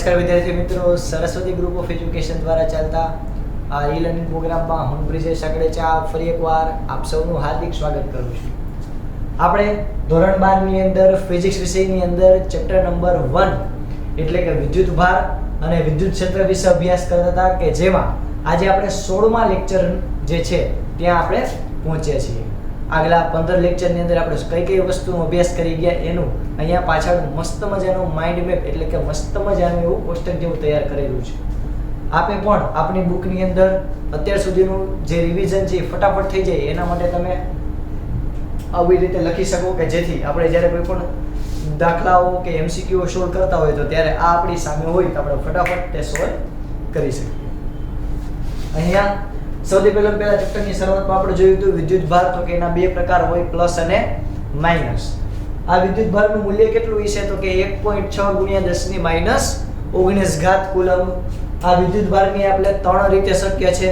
નમસ્કાર વિદ્યાર્થી મિત્રો, સરસ્વતી ગ્રુપ ઓફ એજ્યુકેશન દ્વારા ચાલતા આ ઈ લર્નિંગ પ્રોગ્રામમાં હું બ્રિજેશ સકડેચા ફરી એકવાર આપ સૌનું હાર્દિક સ્વાગત કરું છું. આપણે ધોરણ 12 ની અંદર ફિઝિક્સ વિષયની અંદર ચેપ્ટર નંબર 1 એટલે કે વિદ્યુત ભાર અને વિદ્યુત ક્ષેત્ર વિશે અભ્યાસ કરતા હતા કે જેમાં આજે આપણે 16મા લેક્ચર જે છે ત્યાં આપણે પહોંચ્યા છીએ. આગલા 15 લેક્ચરની અંદર આપણે કઈ કઈ વસ્તુનો અભ્યાસ કરી ગયા એનું અહીંયા પાછળ મસ્ત મજાનું માઇન્ડ મેપ એટલે કે મસ્ત મજાનું એવું કોષ્ટક જેવું તૈયાર કરેલું છે. આપે પણ આપણી બુકની અંદર અત્યાર સુધીનું જે રિવિઝન છે ફટાફટ થઈ જાય એના માટે તમે આવી રીતે લખી શકો કે જેથી આપણે જ્યારે કોઈ પણ દાખલાઓ કે એમસીક્યુ સોલ્વ કરતા હોય તો ત્યારે આ આપણી સામે હોય તો આપણે ફટાફટ તે સોલ્વ કરી શકીએ. અહીંયા સૌથી પહેલા ચેપ્ટરની શરૂઆતમાં આપણે જોયું હતું વિદ્યુત ભાર, તો કે એના બે પ્રકાર હોય, પ્લસ અને માઇનસ. આ વિદ્યુત ભારનું મૂલ્ય કેટલું છે તો કે 1.6 × 10⁻19 કુલમ. આ વિદ્યુત ભારની આપણે ત્રણ રીતે શક્ય છે.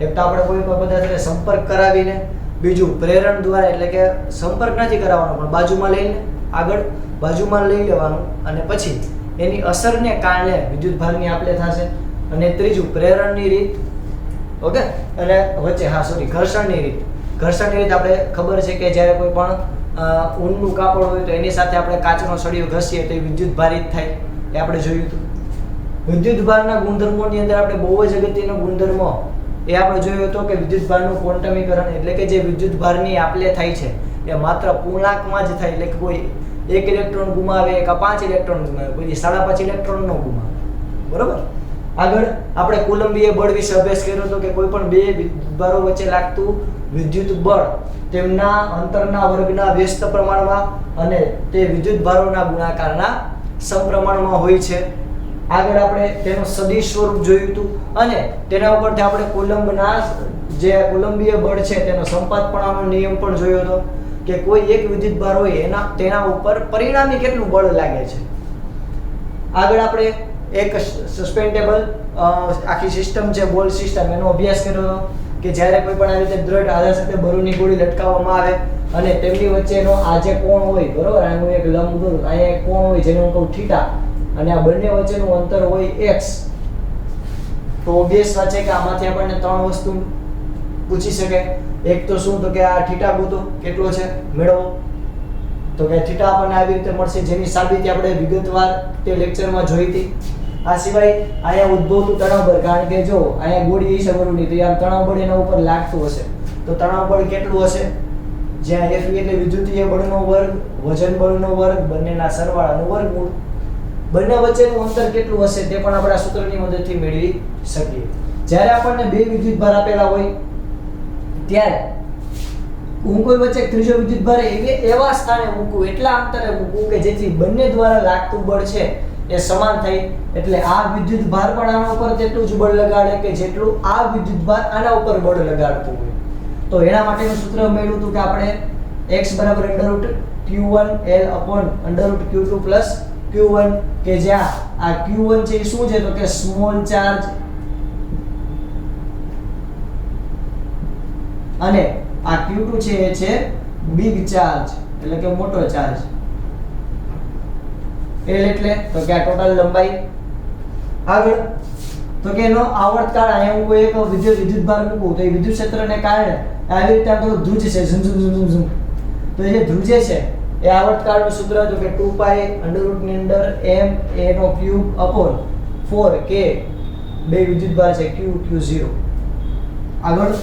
એક તો આપણે કોઈ પણ પદાર્થને સંપર્ક કરાવીને, બીજું પ્રેરણ દ્વારા એટલે કે સંપર્ક નથી કરાવવાનો પણ બાજુમાં લઈને આગળ બાજુમાં લઈ લેવાનું અને પછી એની અસરને કારણે વિદ્યુત ભારની આપણે થશે, અને ત્રીજું પ્રેરણની રીત. ઓકે, અને વચ્ચે ઘર્ષણની રીત. ઘર્ષણની રીત આપણે ખબર છે કે જ્યારે કોઈ પણ ઊનનું કાપડ હોય તો એની સાથે આપણે કાચનો સળિયો ઘસીએ તો એ વિદ્યુત ભારિત થાય, એ આપણે જોયું હતું. વિદ્યુત ભારના ગુણધર્મોની અંદર આપણે બહુ જ અગત્યનો ગુણધર્મો એ આપણે જોયું હતો કે વિદ્યુત ભારનું ક્વોન્ટમીકરણ એટલે કે જે વિદ્યુત ભારની આપલે થાય છે એ માત્ર પૂર્ણાંકમાં જ થાય, એટલે કે કોઈ 1 ઇલેક્ટ્રોન ગુમાવે કે 5 ઇલેક્ટ્રોન ગુમાવે, કોઈ 5.5 ઇલેક્ટ્રોન ન ગુમાવે. બરોબર. આગળ આપણે કુલંબીય બળ વિશે અભ્યાસ કર્યો હતો કે કોઈ પણ બે વિદ્યુતભારો વચ્ચે લાગતું વિદ્યુત બળ તેમના અંતરના વર્ગના વ્યસ્ત પ્રમાણમાં અને તે વિદ્યુતભારોના ગુણાકારના સમપ્રમાણમાં હોય છે. આગળ આપણે તેનું સદિશ સ્વરૂપ જોયું હતું અને તેના ઉપરથી આપણે કુલંબના જે કુલંબીય બળ છે તેનો સંપાતપણાનો નિયમ પણ જોયો હતો કે કોઈ એક વિદ્યુતભાર હોય તેના ઉપર પરિણામી કેટલું બળ લાગે છે. આગળ આપણે એક સસ્પેન્ડેબલ આખી સિસ્ટમ છે, બોલ સિસ્ટમ, એનો અભ્યાસ કર્યો હતો કે જ્યારે કોઈ પણ આ રીતે દ્રઢ આધાર સાથે બરુની ગોળી લટકાવવામાં આવે અને તેમની વચ્ચેનો આ જે કોણ હોય, બરોબર, આનું એક લંબ દોરું, અહીંયા એક કોણ હોય જેને હું કહું થીટા, અને આ બંને વચ્ચેનું અંતર હોય x, તો ઓબ્વિયસ વાત છે કે આમાંથી આપણને ત્રણ વસ્તુ પૂછી શકે. એક તો શું, તો કે આ થીટા ગોતો કેટલો છે મેળવો, તો કે થીટા આપણને આવી રીતે મળશે, જેની સાબિતી આપણે વિગતવાર તે લેક્ચરમાં જોઈ હતી. આ સિવાય અહીંયા ઉદ્ભવતું તણાવ બળ, કારણ કે જો અહીંયા ગોળી છે બરોબર, તો આ તણાવ બળ એના ઉપર લાગતું હશે તો તણાવ બળ કેટલું હશે, જ્યાં F એટલે વિદ્યુતીય બળનો વર્ગ, વજન બળનો વર્ગ, બંનેના સરવાળાનું વર્ગમૂળ. બંને વચ્ચેનું અંતર કેટલું હશે તે પણ આપણે આ સૂત્રની મદદથી મેળવી શકીએ. જ્યારે આપણને બે વિદ્યુતભાર આપેલા હોય ત્યારે હું કોઈ વચ્ચે ત્રીજો વિદ્યુતભાર એવા સ્થાને મૂકું, એટલા અંતરે મૂકું કે જેથી બંને દ્વારા લાગતું બળ છે એ સમાન થાય, એટલે આ વિદ્યુતભાર પણ આના ઉપર તેટલું જ બળ લગાડે કે જેટલું આ વિદ્યુતભાર આના ઉપર બળ લગાડતું હોય. તો એના માટેનું સૂત્ર મેળવ્યું હતું કે આપણે x = √Q1L/√Q2 Q1, કે જ્યાં આ Q1 છે એ શું છે તો કે સ્મોલ ચાર્જ અને આ Q2 છે એ છે બિગ ચાર્જ એટલે કે મોટો ચાર્જ. L એટલે તો કે આ ટોટલ લંબાઈ. આગળ તો કે એનો આવર્તકાળ, અહીંયા હું કોઈ એક વિદ્યુતભાર મૂકું તો એ વિદ્યુત ક્ષેત્રને કારણે આવી રીતે આ તો ધ્રુજ છે, ઝુમ ઝુમ ઝુમ ઝુમ, તો એ જે ધ્રુજે છે એ આવર્તકાળનું સૂત્ર હતું કે 2π √ m/4 કે બે વિદ્યુતભાર છે Q Q0. આગળ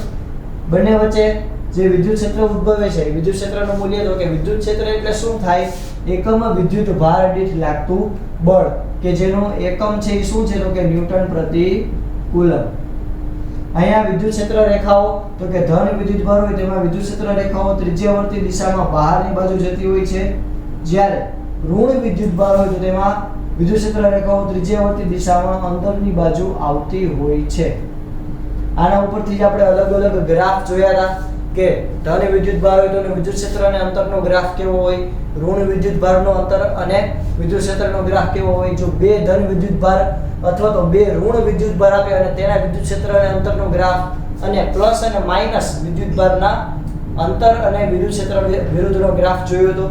બંને વચ્ચે જે વિદ્યુત ક્ષેત્ર ઉદ્ભવે છે, વિદ્યુત ક્ષેત્રનું મૂલ્ય, તો કે વિદ્યુત ક્ષેત્ર એટલે શું થાય, એકમ વિદ્યુત ભાર દીઠ લાગતું બળ, કે જેનો એકમ છે એ શું છે તો કે ન્યૂટન પ્રતિ કુલમ. અહીંયા વિદ્યુત ક્ષેત્ર રેખાઓ, તો કે ધન વિદ્યુત ભાર હોય તેમાં વિદ્યુત ક્ષેત્ર રેખાઓ ત્રિજ્યાવર્તી દિશામાં બહારની બાજુ જતી હોય છે, જ્યારે ઋણ વિદ્યુત ભાર હોય તો તેમાં વિદ્યુત ક્ષેત્ર રેખાઓ ત્રિજ્યાવર્તી દિશામાં અંદરની બાજુ આવતી હોય છે. આના ઉપરથી જ આપણે અલગ અલગ ગ્રાફ જોયા હતા કે ધન વિદ્યુત ભાર હોય તો વિદ્યુત ક્ષેત્ર અને અંતરનો ગ્રાફ કેવો હોય, ઋણ વિદ્યુત ભારનો અંતર અને વિદ્યુત ક્ષેત્રનો ગ્રાફ કેવો હોય. જો બે ધન વિદ્યુત ભાર અથવા તો બે ઋણ વિદ્યુત ભાર આપે અને તેના વિદ્યુત ક્ષેત્ર અને અંતરનો ગ્રાફ, અને પ્લસ અને માઈનસ વિદ્યુત ભારના અંતર અને વિદ્યુત ક્ષેત્ર વિરુદ્ધનો ગ્રાફ જોયો હતો.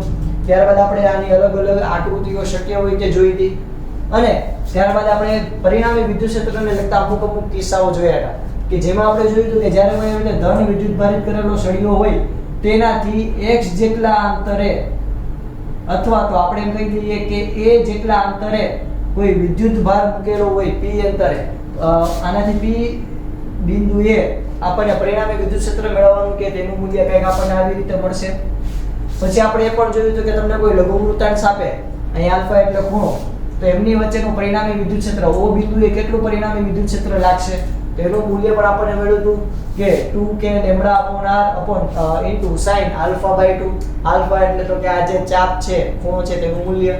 ત્યારબાદ આપણે આની અલગ અલગ આકૃતિઓ શક્ય હોય તે જોઈ હતી. અને ત્યારબાદ આપણે પરિણામી વિદ્યુત ક્ષેત્રને લગતા અમુક કિસ્સાઓ જોયા હતા કે જેમાં આપણે જોયું હતું કે જ્યારે કોઈ ધન વિદ્યુત ભારિત કરેલો સળિયો હોય તેનાથી x જેટલા અંતરે અથવા તો આપણે એમ કહી દઈએ કે a જેટલા અંતરે કોઈ વિદ્યુત ભાર મૂકેલો હોય p અંતરે, આનાથી p બિંદુએ આપણને પરિણામી વિદ્યુત ક્ષેત્ર મેળવવાનું કે તેનું મૂલ્ય કંઈક આપણને આવી રીતે મળશે. પછી આપણે એ પણ જોયું હતું કે તમને કોઈ લઘુવૃત્તાંશ આપે, અહીં આલ્ફા એટલે ખૂણો, તો એમની વચ્ચેનું પરિણામી વિદ્યુત ક્ષેત્ર o બિંદુએ કેટલું પરિણામી વિદ્યુત ક્ષેત્ર લાગશે તેનું મૂલ્ય પણ આપણને મળ્યું હતું કે 2k λ/r into sin α/2. Alpha એટલે તો કે આ જે ચાપ છે, ખૂણો છે, તેનું મૂલ્ય.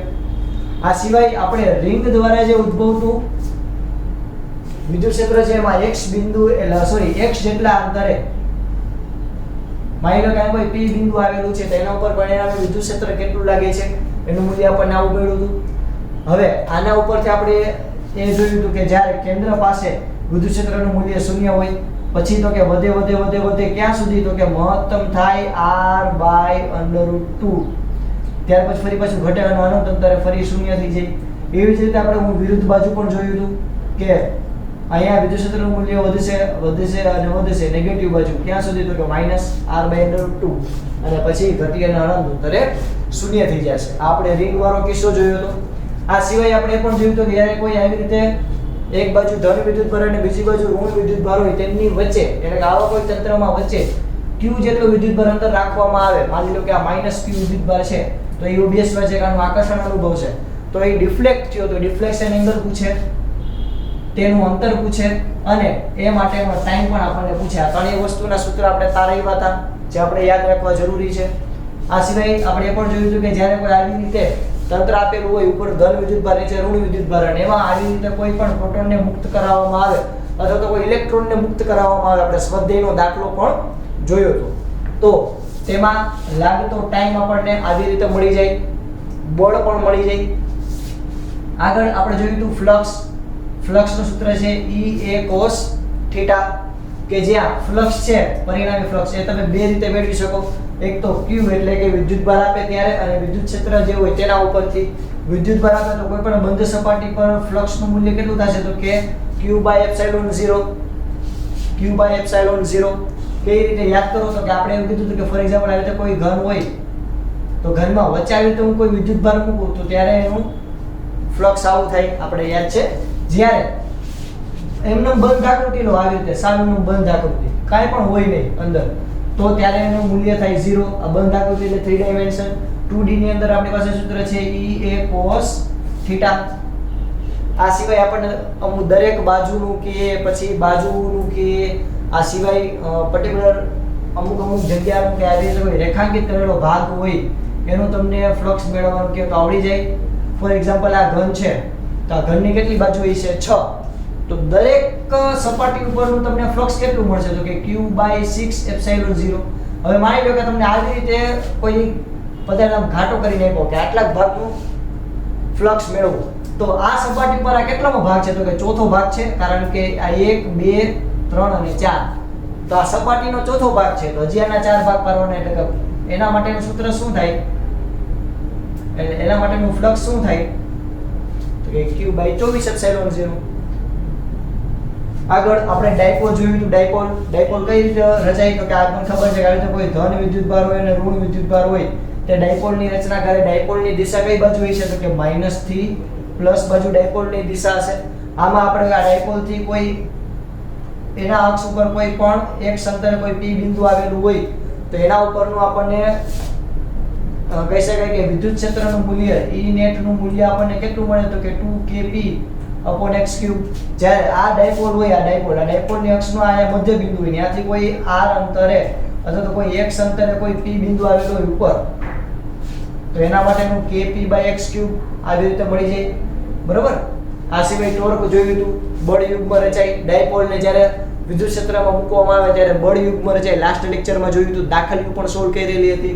આ સિવાય આપણે રિંગ દ્વારા જે ઉદ્ભવતું વિદ્યુત ક્ષેત્ર છે એમાં x બિંદુ x જેટલા અંતરે માની લો કે કોઈ p બિંદુ આવેલું છે તેના ઉપર પરિણામી વિદ્યુત ક્ષેત્ર કેટલું લાગે છે એનું મૂલ્ય આપણને આવું મળ્યું હતું. હવે આના ઉપરથી આપણે એ જોયું હતું કે જ્યારે કેન્દ્ર પાસે વિદ્યુત ક્ષેત્રનું મૂલ્ય 0 હોય પછી તો કે વધે ક્યાં સુધી, તો કે મહત્તમ થાય r/√2. ત્યાર પછી ફરી પાછું ઘટે અને અનંત અંતરે ફરી 0 થઈ જાય. એવી જ રીતે આપણે વિરુદ્ધ બાજુ પણ જોયું હતું કે અહીંયા વિદ્યુત ક્ષેત્રનું મૂલ્ય વધશે નેગેટિવ બાજુ ક્યાં સુધી, તો કે -r/√2 અને પછી ઘટી અને અનંત અંતરે 0 થઈ જશે. આપણે રિંગ વાળો કિસ્સો જોયો હતો. આ સિવાય આપણે એ પણ જોયું હતું કે જ્યારે કોઈ આવી રીતે એક બાજુ ધન વિદ્યુત ભાર અને બીજી બાજુ ઋણ વિદ્યુત ભાર હોય તેમની વચ્ચે એટલે કે આવા કોઈ તંત્રમાં વચ્ચે q જેટલો વિદ્યુત ભાર અંતર રાખવામાં આવે, માની લો કે આ -q વિદ્યુત ભાર છે તો એ ઓબ્વિયસ છે કારણ આકર્ષણ અનુભવ છે, તો એ ડિફ્લેક્ટ થયો તો ડિફ્લેક્શન એંગલ પૂછે, તેનું અંતર પૂછે અને એ માટેનો ટાઈમ પણ આપણને પૂછે. આ ત્રણેય વસ્તુના સૂત્ર આપણે તારવ્યા હતા જે આપણે યાદ રાખવા જરૂરી છે. આ સિવાય આપણે એ પણ જોયું હતું કે જ્યારે કોઈ આવી રીતે તંત્ર આપેલું હોય, ઉપર ધન વિદ્યુત ભાર નીચે ઋણ વિદ્યુત ભાર, અને એમાં આવી રીતે કોઈ પણ પ્રોટોનને મુક્ત કરાવવામાં આવે અથવા તો કોઈ ઇલેક્ટ્રોનને મુક્ત કરાવવામાં આવે, આપણે સ્વાધ્યાયનો દાખલો પણ જોયો હતો. તો તેમાં લાગતો ટાઈમ આપણને આવી રીતે મળી જાય, બળ પણ મળી જાય. આગળ આપણે જોયું હતું ફ્લક્સનું સૂત્ર છે E a cos θ, કે જ્યાં ફ્લક્સ છે પરિણામી ફ્લક્સ એ તમે બે રીતે મેળવી શકો. એક તો q એટલે કે વિદ્યુત ભાર આપે ત્યારે, અને વિદ્યુત ક્ષેત્ર જે હોય તેના ઉપરથી. વિદ્યુત ભાર આપે તો કોઈ પણ બંધ સપાટી પર ફ્લક્સનું મૂલ્ય કેટલું થશે, તો કે q/ε0. કઈ રીતે યાદ કરો તો કે આપણે એવું કીધું હતું કે ફોર એક્ઝામ્પલ આવી રીતે કોઈ ઘન હોય તો ઘનમાં વચ્ચે આવી રીતે હું કોઈ વિદ્યુત ભાર મૂકું તો ત્યારે એનું ફ્લક્સ આવું થાય, આપણે યાદ છે. જ્યારે એમનો બંધ આકૃતિ લો આવી રીતે સામેનું બંધ આકૃતિ કાંઈ પણ હોય નહીં અંદર, તો ત્યારે એનું મૂલ્ય થાય 0. આ બંધ આકૃતિ એટલે 3 ડાયમેન્શન. 2D ની અંદર આપણી પાસે સૂત્ર છે E a cos θ. આ સિવાય આપણને અમુક દરેક બાજુનું કે પછી બાજુનું કે આ સિવાય પર્ટિક્યુલર અમુક જગ્યાનું કે આવી રીતે કોઈ રેખાંકિત કરેલો ભાગ હોય એનું તમને ફ્લક્સ મેળવવાનું કે તો આવડી જાય. ફોર એક્ઝામ્પલ આ ઘન છે તો આ ઘનની કેટલી બાજુ હોય છે 6, તો દરેક સપાટી ઉપરનું તમને ફ્લક્સ કેટલું મળશે, તો કે q/6ε0. હવે માની લો કે તમને આવી રીતે કોઈ પદાર્થ ઘાટો કરીને આપ્યો કે આટલા ભાગનું ફ્લક્સ મેળવવું, તો આ સપાટી પર આ કેટલામો ભાગ છે, તો કે ચોથો ભાગ છે, કારણ કે આ 1 2 3 અને 4, તો આ સપાટીનો ચોથો ભાગ છે. તો હજી આના 4 ભાગ પાડવાના એટલે કે એના માટેનું સૂત્ર શું થાય, એટલે એના માટેનું ફ્લક્સ શું થાય, તો કે q/24ε0. આગળ આપણે ડાયપોલ જોયું હતું. ડાયપોલ કઈ રીતે રચાય, તો કે આપણને ખબર છે કે આ રીતે કોઈ ધન વિદ્યુત ભાર હોય અને ઋણ વિદ્યુત ભાર હોય તે ડાયપોલની રચના કરે. ડાયપોલની દિશા કઈ બાજુ હોય છે, તો કે માઈનસ થી પ્લસ બાજુ ડાયપોલની દિશા હશે. આમાં આપણે આ ડાયપોલથી કોઈ એના અક્ષ ઉપર કોઈ પણ એક અંતરે કોઈ p બિંદુ આવેલું હોય તો એના ઉપરનું આપણને કહી શકાય કે વિદ્યુત ક્ષેત્રનું મૂલ્ય E net નું મૂલ્ય આપણને કેટલું મળે, તો કે 2kp/x3. જ્યારે આ ડાયપોલ હોય, આ ડાયપોલની અક્ષનો આ મધ્ય બિંદુ હોય, ત્યાંથી કોઈ r અંતરે અથવા તો કોઈ x અંતરે કોઈ p બિંદુ આવેલો હોય ઉપર, તો એના માટેનું kp/x3 આવી રીતે મળી જાય. બરોબર. આ સિવાય ટોર્ક જોયું હતું. બળ યુગ્મ રચાય. ડાયપોલને જ્યારે વિદ્યુત ક્ષેત્રમાં મૂકવામાં આવે ત્યારે બળ યુગ્મ રચાય. લાસ્ટ લેક્ચરમાં જોયું હતું, દાખલીઓ પણ સોલ્વ કરેલી હતી.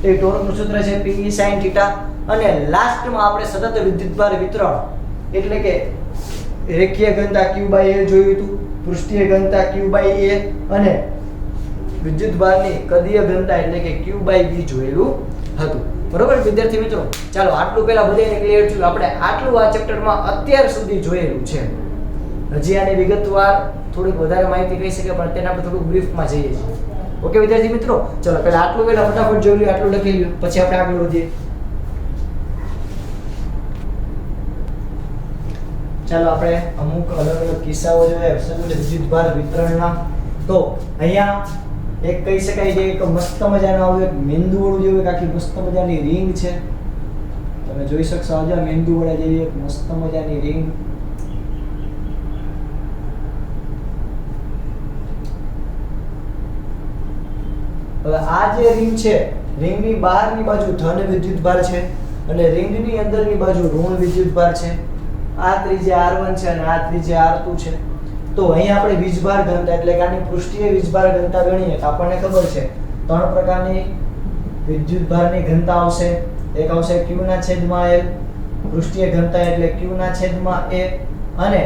એ ટોર્કનું સૂત્ર છે P sin θ. અને લાસ્ટમાં આપણે સતત વિદ્યુતભાર વિતરણ એટલે કે રેખીય ઘનતા q/a જોયું હતું, પૃષ્ઠીય ઘનતા q/a અને વિદ્યુતભારની કદીય ઘનતા એટલે કે q/b જોયેલું હતું. બરોબર વિદ્યાર્થી મિત્રો, ચાલો આટલું પહેલા બધાને ક્લિયર થયું. આપણે આટલું આ ચેપ્ટરમાં અત્યાર સુધી જોયેલું છે. હજી આની વિગતવાર થોડીક વધારે માહિતી કહી શકે, પણ તેના આપણે થોડુંક બ્રીફમાં જઈએ છીએ. ઓકે વિદ્યાર્થી મિત્રો, ચલો પહેલા આટલું પહેલા ફટાફટ જોઈ લઈએ, આટલું લખી લઈએ, પછી આપણે આગળ વધીએ. ચાલો આપણે અમુક અલગ અલગ કિસ્સાઓ જોયા સચોટ વિદ્યુતભાર વિતરણના. તો અહીંયા એક કહી શકાય કે એક મસ્ત મજાનો આવું એક મેંદુ વડું જેવું એક આખી મસ્ત મજાની રિંગ છે. તમે જોઈ શકશો આજે મેંદુ વડા જેવી એક મસ્ત મજાની રિંગ. હવે આ જે રિંગ છે, રિંગની બહારની બાજુ ધન વિદ્યુતભાર છે અને રિંગની અંદરની બાજુ ઋણ વિદ્યુતભાર છે. આ ત્રિજ્યા R1 છે અને આ ત્રિજ્યા R2 છે. તો અહીંયા આપણે વીજભાર ઘનતા એટલે કે આની પૃષ્ઠીય વીજભાર ઘનતા ગણીએ તો આપણને ખબર છે ત્રણ પ્રકારની વિદ્યુતભારની ઘનતા આવશે. એક આવશે Q ના છેદમાં L, પૃષ્ઠીય ઘનતા એટલે Q ના છેદમાં A, અને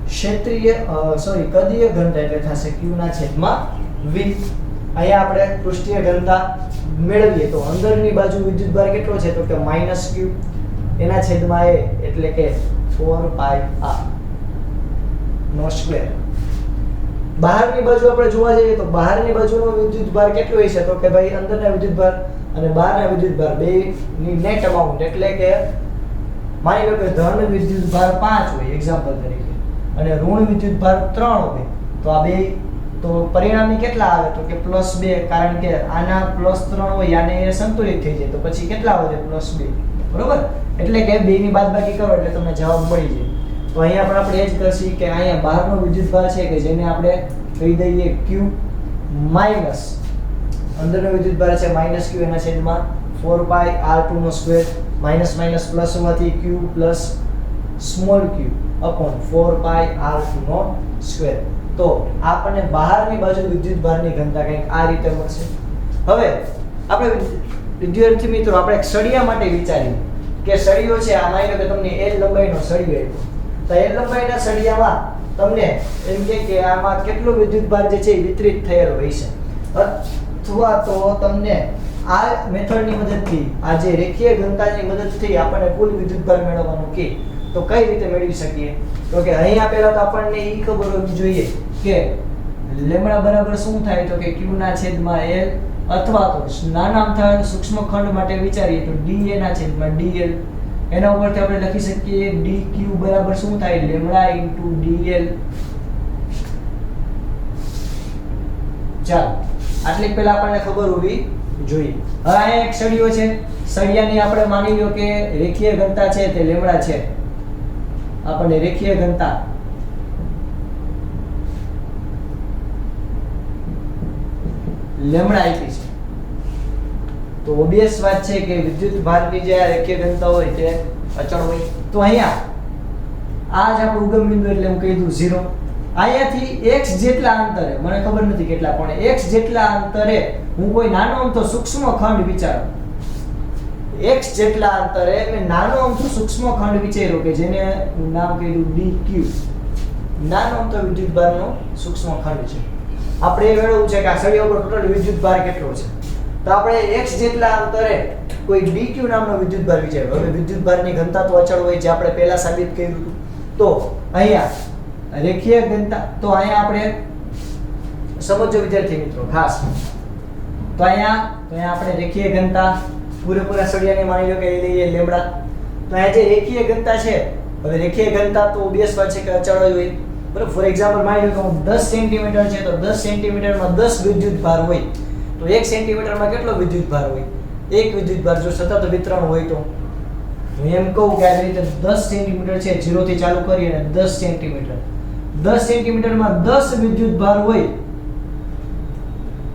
ક્ષેત્રીય કદીય ઘનતા એટલે થશે Q ના છેદમાં V. અહીંયા આપણે પૃષ્ઠીય ઘનતા મેળવીએ તો અંદરની બાજુ વિદ્યુતભાર કેટલો છે તો કે -Q એના છેદમાં A એટલે કે 4πr નો સ્ક્વેર. બહારની બાજુ આપણે જોવા જઈએ તો બહારની બાજુનો વિદ્યુતભાર કેટલો હશે તો કે ભાઈ અંદરના વિદ્યુતભાર અને બહારના વિદ્યુતભાર બેની નેટ અમાઉન્ટ એટલે કે માની લો કે ધન વિદ્યુતભાર 5 હોય એક્ઝામ્પલ તરીકે અને ઋણ વિદ્યુતભાર 3 હોય તો આ બે તો પરિણામી કેટલા આવે તો કે +2, કારણ કે આના +3 હોય આને એ સંતુલિત થઈ જાય તો પછી કેટલા વધે +2, બરોબર. એટલે કે 2 ની બાદબાકી કરો એટલે તમને જવાબ મળી જાય. તો અહીંયા પણ આપણે એ જ કરશી કે અહીંયા બહારનો વિદ્યુતભાર છે કે જેને આપણે કહી દઈએ Q માઈનસ અંદરનો વિદ્યુતભાર છે -Q એના છેદમાં 4πr2 નો સ્ક્વેર, માઈનસ માઈનસ પ્લસ હોવાથી Q plus small q upon 4πr2 નો સ્ક્વેર. તો આપણને બહારની બાજુ વિદ્યુતભારની ઘનતા કંઈક આ રીતે મળશે. હવે આપણે વિદ્યાર્થી મિત્રો આપણે એક સળિયા માટે વિચારીએ કે સળિયો છે આ માની લો કે તમને L લંબાઈનો સળિયો આપ્યો તો L લંબાઈના સળિયામાં તમને એમ કે આમાં કેટલો વિદ્યુતભાર જે છે એ વિતરિત થયેલો હોય છે, અથવા તો તમને આ મેથડની મદદથી આ જે રેખીય ઘનતાની મદદથી આપણને કુલ વિદ્યુતભાર મેળવવાનું કે તો કઈ રીતે મેળવી શકીએ તો કે અહીંયા પહેલા તો આપણને એ ખબર હોવી જોઈએ કે લેમ્ડા બરાબર શું થાય તો કે Q ના છેદમાં L, અથવા તો નાના અમથા સૂક્ષ્મ ખંડ માટે વિચારીએ તો dA ના છેદમાં dl. એના ઉપરથી આપણે લખી શકીએ dq બરાબર શું થાય લેમ્ડા ઇન્ટુ dl. ચાલો આટલી પહેલા આપણને ખબર હોવી જોઈએ. હવે આ એક સળિયો છે, સળિયાની આપણે માની લો કે રેખીય ઘનતા છે તે લેમ્ડા છે. આપણને રેખીય ઘનતા લેમ્ડા આપી છે તો ઓબિયસ વાત છે કે વિદ્યુતભારની જે રેખીય ઘનતા હોય તે અચળ હોય. તો અહીંયા આ જ આપણું ઉગમ બિંદુ એટલે હું કહી દઉં 0. અહીંયાથી x જેટલા અંતરે, મને ખબર નથી કેટલા, પણ x જેટલા અંતરે હું કોઈ નાનો અમથો સૂક્ષ્મ ખંડ વિચારું, x જેટલા અંતરે મેં નાનો અમથો સૂક્ષ્મ ખંડ વિચાર્યો કે જેને હું નામ કહી દઉં dq. નાનો અમથો વિદ્યુતભારનો સૂક્ષ્મ ખંડ છે. આપણે એ મેળવવું છે કે આ સળિયા ઉપર ટોટલ વિદ્યુતભાર કેટલો છે. તો આપણે x જેટલા અંતરે કોઈ dq નામનો વિદ્યુતભાર વિચાર્યો. હવે વિદ્યુતભારની ઘનતા તો અચળ હોય જે આપણે પહેલા સાબિત કર્યું હતું. તો અહીંયા રેખીય ઘનતા, તો અહીંયા આપણે સમજો વિદ્યાર્થી મિત્રો ખાસ, તો અહીંયા આપણે રેખીય ઘનતા પૂરેપૂરા સળિયાને માની લો કે એ લઈએ લેમ્ડા. તો અહીંયા જે રેખીય ઘનતા છે, હવે રેખીય ઘનતા તો ઓબિયસ વાત છે કે અચળ જ હોય, બરાબર. ફોર એક્ઝામ્પલ માની લો કે 10 સેન્ટીમીટર છે તો 10 સેન્ટીમીટરમાં 10 વિદ્યુતભાર હોય તો 1 સેન્ટીમીટરમાં કેટલો વિદ્યુતભાર હોય? 1 વિદ્યુતભાર. જો સતત વિતરણ હોય તો હું એમ કહું કે આ રીતે 10 સેન્ટીમીટર છે, 0 થી ચાલુ કરી અને 10 સેન્ટીમીટર, 10 સેન્ટીમીટરમાં 10 વિદ્યુતભાર હોય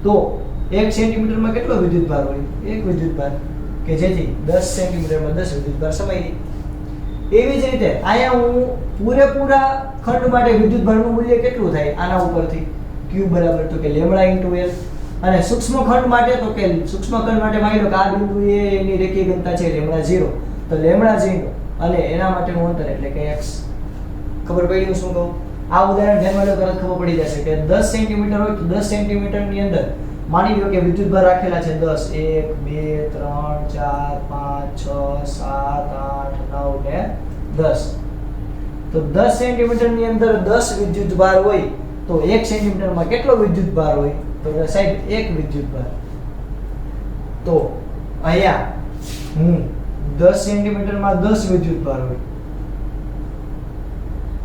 તો 1 સેન્ટીમીટરમાં કેટલો વિદ્યુતભાર હોય? 1 વિદ્યુતભાર, કે જેથી 10 સેન્ટીમીટરમાં 10 વિદ્યુતભાર સમાઈ જાય. એવી જ રીતે અહીંયા હું પૂરેપૂરા ખંડ માટે વિદ્યુતભારનું મૂલ્ય કેટલું થાય આના ઉપરથી Q બરાબર તો કે લેમ્ડા ઇન્ટુ L. અને સૂક્ષ્મ ખંડ માટે તો કે સૂક્ષ્મ ખંડ માટે માની લો કે આ બિંદુ એ એની રેખીય ઘનતા છે લેમ્ડા 0, તો લેમ્ડા 0 અને એના માટેનું અંતર એટલે કે x. ખબર પડી હું શું કહું? આ ઉદાહરણ ધ્યાનમાં લો તરત ખબર પડી જશે કે 10 સેન્ટીમીટર હોય તો 10 સેન્ટીમીટરની અંદર માની લો કે વિદ્યુતભાર રાખેલા છે 10 1 2 3 4 5 6 7 8 9 ને 10. તો 10 સેન્ટીમીટર ની અંદર 10 વિદ્યુતભાર હોય તો 1 સેન્ટીમીટર માં કેટલો વિદ્યુતભાર હોય? તો સાહેબ 1 વિદ્યુતભાર. તો અહીંયા 10 સેન્ટીમીટર માં 10 વિદ્યુતભાર હોય.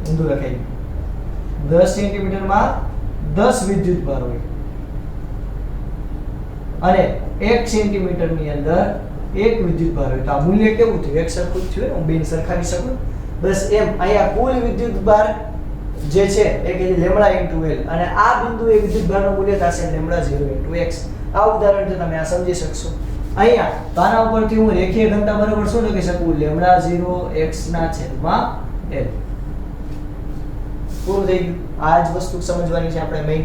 ઊંધું લખાઈ ગયું. 10 સેન્ટીમીટર માં 10 વિદ્યુતભાર હોય અને 1 સેન્ટીમીટર ની અંદર 1 વિદ્યુતભાર હોય. તો આ મૂલ્ય કેવું થયું? એક સરખું જ થયું ને? હું બેન સરખાવી શકું? બસ એમ અહીંયા કુલ વિદ્યુતભાર જે છે એ કે લેમ્ડા ઇન્ટુ એલ અને આ બિંદુએ વિદ્યુતભારનું મૂલ્ય થશે લેમ્ડા 0 ઇન્ટુ x. આ ઉદાહરણથી તમે આ સમજી શકશો. અહીંયા તો આના ઉપરથી હું રેખીય ઘનતા બરાબર શું લખી શકું? લેમ્ડા 0 x ના છેદમાં l. પૂરું થઈ ગયું. આ જ વસ્તુ સમજવાની છે આપણે મેઈન.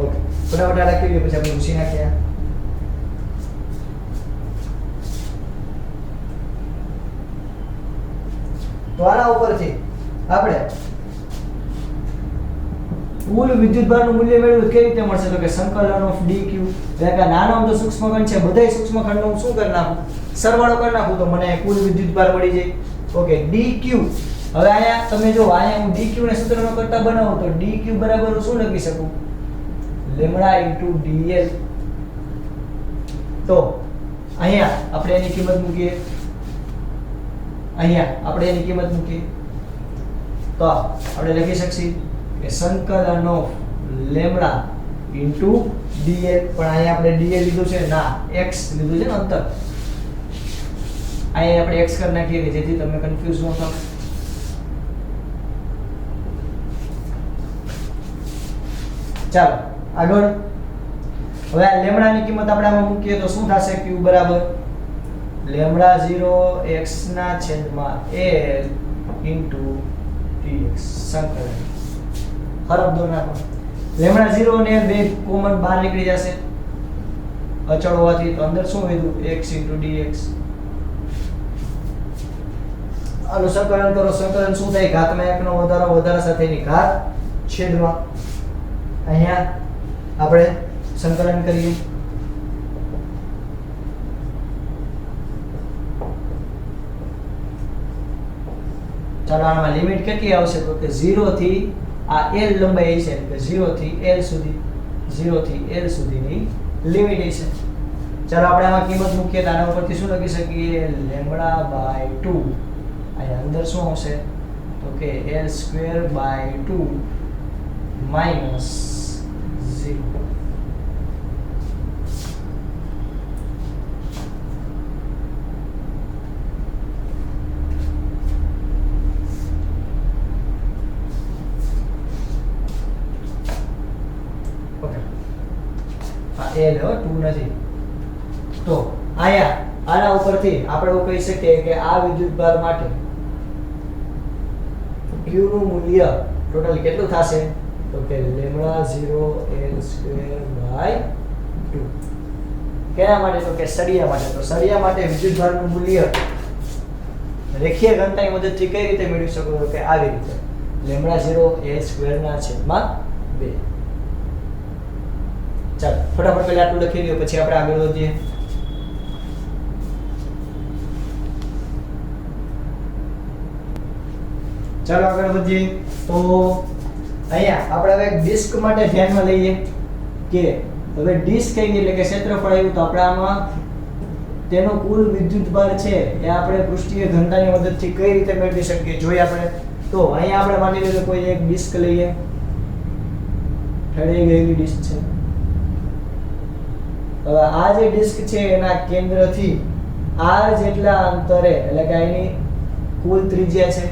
ઓકે, ફટાફટ રાખી લઈએ પછી આપણે ઉછી નાખીએ. તો આના ઉપરથી આપણે કુલ વિદ્યુતભારનું મૂલ્ય મેળવ્યું કેવી રીતે મળશે? તો કે સંકલન ઓફ dq. એટલે કે નાનો અમથો સૂક્ષ્મકણ છે, બધાય સૂક્ષ્મકણનો હું શું કરી નાખું? સરવાળો કરી નાખું તો મને કુલ વિદ્યુતભાર મળી જાય. Okay, dq. હવે અહીંયા તમે જો અહીંયા હું dq ને સૂત્રમાં કરતા બનાવું તો dq બરાબર હું શું લખી શકું? Lambda into dl. તો અહીંયા આપણે એની કિંમત મૂકીએ. અહીંયા આપણે એની કિંમત મૂકીએ તો આપણે લખી શકીએ કે સંકલન ઓફ લેમ્ડા ઇન્ટુ dl. પણ અહીંયા આપણે dl લીધું છે ના x લીધું છે ને અંતર. અહીંયા આપણે x કરી નાખીએ કે જેથી તમે કન્ફ્યુઝ ન થાઓ. ચાલો આગળ. હવે આ લેમ્ડાની કિંમત આપણે આમાં મૂકીએ તો શું થશે? q બરાબર લેમ્ડા 0 x ના છેદમાં l ઇન્ટુ dx. સંકલન હરફ દો નાખો. લેમ્ડા 0 અને l બે કોમન બહાર નીકળી જશે અચળ હોવાથી. તો અંદર શું વધ્યું? x into dx. આનું સંકલન કરો. સંકલન શું થાય? ઘાતમાં 1 નો વધારો, વધારા સાથેની ઘાત છેદમાં. અહીંયા આપણે સંકલન કરીએ. ચાલો આમાં લિમિટ કેટલી આવશે? તો કે 0 થી આ l લંબાઈ છે એટલે 0 થી l સુધી, 0 થી l સુધીની લિમિટ છે. ચાલો આપણે આમાં કિંમત મૂકીએ તો આના ઉપરથી શું લખી શકીએ? Lambda by 2. અહીંયા અંદર શું આવશે? તો કે l square by 2 minus 0. l 2 નથી. તો આયા આના ઉપરથી આપણે એવું કહી શકીએ કે આ વિદ્યુતભાર માટે q નું મૂલ્ય ટોટલ કેટલું થશે? તો કે લેમ્ડા 0 l સ્ક્વેર બાય 2. કેના માટે? તો કે સળિયા માટે. તો સળિયા માટે વિદ્યુતભારનું મૂલ્ય રેખીય ઘનતાની મદદથી કઈ રીતે મેળવી શકો? તો કે આવી રીતે લેમ્ડા 0 l સ્ક્વેર ના છેદમાં 2. ચાલો ફટાફટ પહેલા આટલું લખી દો પછી આપણે આગળ વધીએ. ચાલો આગળ વધીએ. તો અહીંયા આપણે હવે ડિસ્ક માટે ધ્યાનમાં લઈએ કે હવે ડિસ્ક કઈ એટલે કે ક્ષેત્રફળ આવ્યું તો આપણે આમાં તેનો કુલ વિદ્યુતભાર છે એ આપણે પૃષ્ઠીય ઘનતાની મદદથી કઈ રીતે મેળવી શકીએ જોઈએ આપણે. તો અહીંયા આપણે માની લઈએ કોઈ એક ડિસ્ક લઈએ. ઠળી ગયેલી ડિસ્ક છે. હવે આ જે ડિસ્ક છે એના કેન્દ્રથી r જેટલા અંતરે એટલે કે એની કુલ ત્રિજ્યા છે.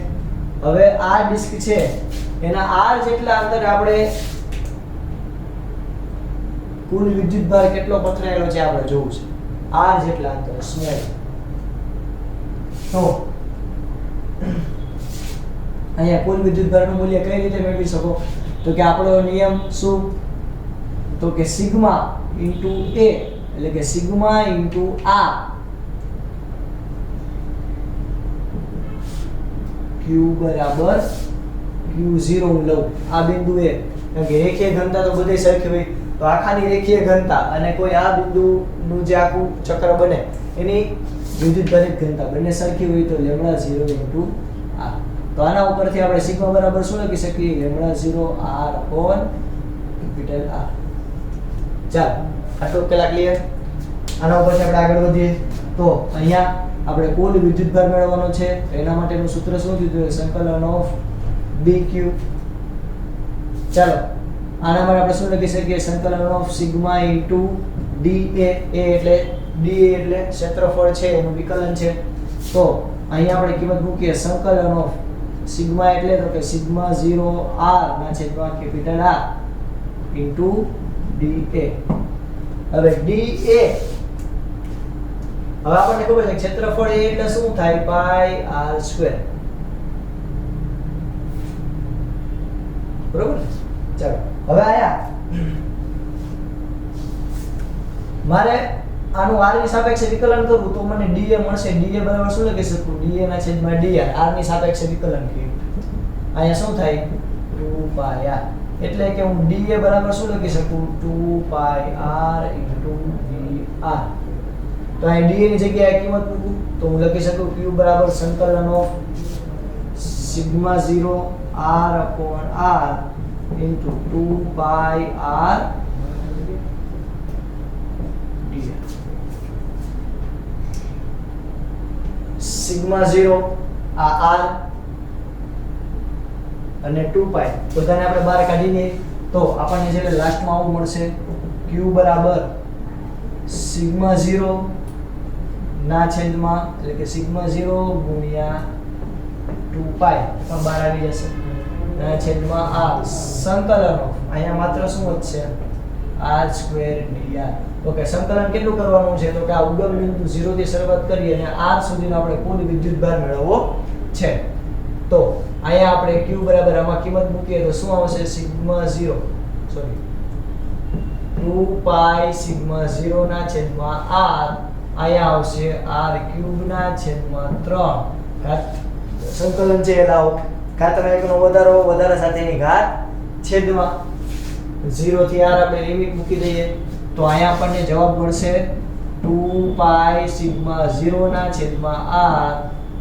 હવે આ ડિસ્ક છે એના r જેટલા અંતરે આપણે કુલ વિદ્યુતભાર કેટલો પથરાયેલો છે આપણે જોવું છે. r જેટલા અંતરે સ્મોલ. તો અહીંયા કુલ વિદ્યુતભારનું મૂલ્ય કઈ રીતે મેળવી શકો? તો કે આપણો નિયમ શું? તો કે સિગ્મા ઇન્ટુ a એટલે કે સિગ્મા ઇન્ટુ r q બરાબર q0 હું લઉં આ બિંદુએ. કારણ કે રેખીય ઘનતા તો બધી સરખી હોય તો આખાની રેખીય ઘનતા અને કોઈ આ બિંદુનું જે આખું ચક્ર બને એની વિદ્યુતભારિત ઘનતા બંને સરખી હોય તો લેમ્ડા 0 ઇન્ટુ r. તો આના ઉપરથી આપણે સિગ્મા બરાબર શું લખી શકીએ? Lambda 0 r upon capital R. ચાલો આટલું પેલા ક્લિયર. આના ઉપરથી આપણે આગળ વધીએ તો અહીંયા આપણે કુલ વિદ્યુતભાર મેળવવાનો છે. એના માટેનું સૂત્ર શું કીધું? સંકલન ઓફ dq. ચાલો આના માટે આપણે શું લખી શકીએ? સંકલન ઓફ સિગ્મા ઇન્ટુ dA. એટલે dA એટલે ક્ષેત્રફળ છે એનું વિકલન છે. તો અહીંયા આપણે કિંમત મૂકીએ સંકલન ઓફ સિગ્મા એટલે તો કે સિગ્મા 0 r ના છેદમાં કેપિટલ R ઇન્ટુ dA. હવે dA હવે આપણને ખબર છે ક્ષેત્રફળ A એટલે શું થાય? પાઈ r². બરોબર. ચાલો હવે આયા મારે આનું r ની સાપેક્ષે વિકલન કરવું તો મને dA મળશે. dA બરાબર શું લખી શકું? dA ના છેદમાં dr. r ની સાપેક્ષે વિકલન કર્યું અહીંયા શું થાય? 2 પાઈ r. એટલે કે હું dA બરાબર શું લખી શકું? 2 પાઈ r ઇન્ટુ dr. તો અહીં dA ની જગ્યાએ કિંમત મૂકું તો હું લખી શકું q બરાબર સંકલન of sigma 0 r upon r into 2 pi r dr. Sigma 0 આ r અને 2 પાઈ બધાને આપણે બહાર કાઢીને તો આપણને જે લાસ્ટમાં આવું મળશે q બરાબર સિગ્મા 0 ના છેદમાં એટલે કે સિગ્મા 0 ગુણ્યા 2 પાઈ પણ બહાર આવી જશે ના છેદમાં r સંકલન ઓફ અહીંયા માત્ર શું વધશે? r² dr. ઓકે સંકલન કેટલું કરવાનું છે? તો કે આ ઉગમ બિંદુ 0 થી શરૂઆત કરી અને r સુધીનો આપણે કુલ વિદ્યુતભાર મેળવવો છે. તો અહીંયા આપણે q બરાબર આમાં કિંમત મૂકીએ તો શું આવશે? સિગ્મા 0 સોરી 2 પાઈ સિગ્મા 0 ના છેદમાં r અહીંયા આવશે r³ ના છેદમાં 3 સંકલન છે લાવો ઘાતના એકનો વધારા સાથેની ઘાત છેદમાં 0 થી r આપણે લિમિટ મૂકી દઈએ તો અહીંયા આપણને જવાબ મળશે 2 પાઈ સિગ્મા 0 ના છેદમાં r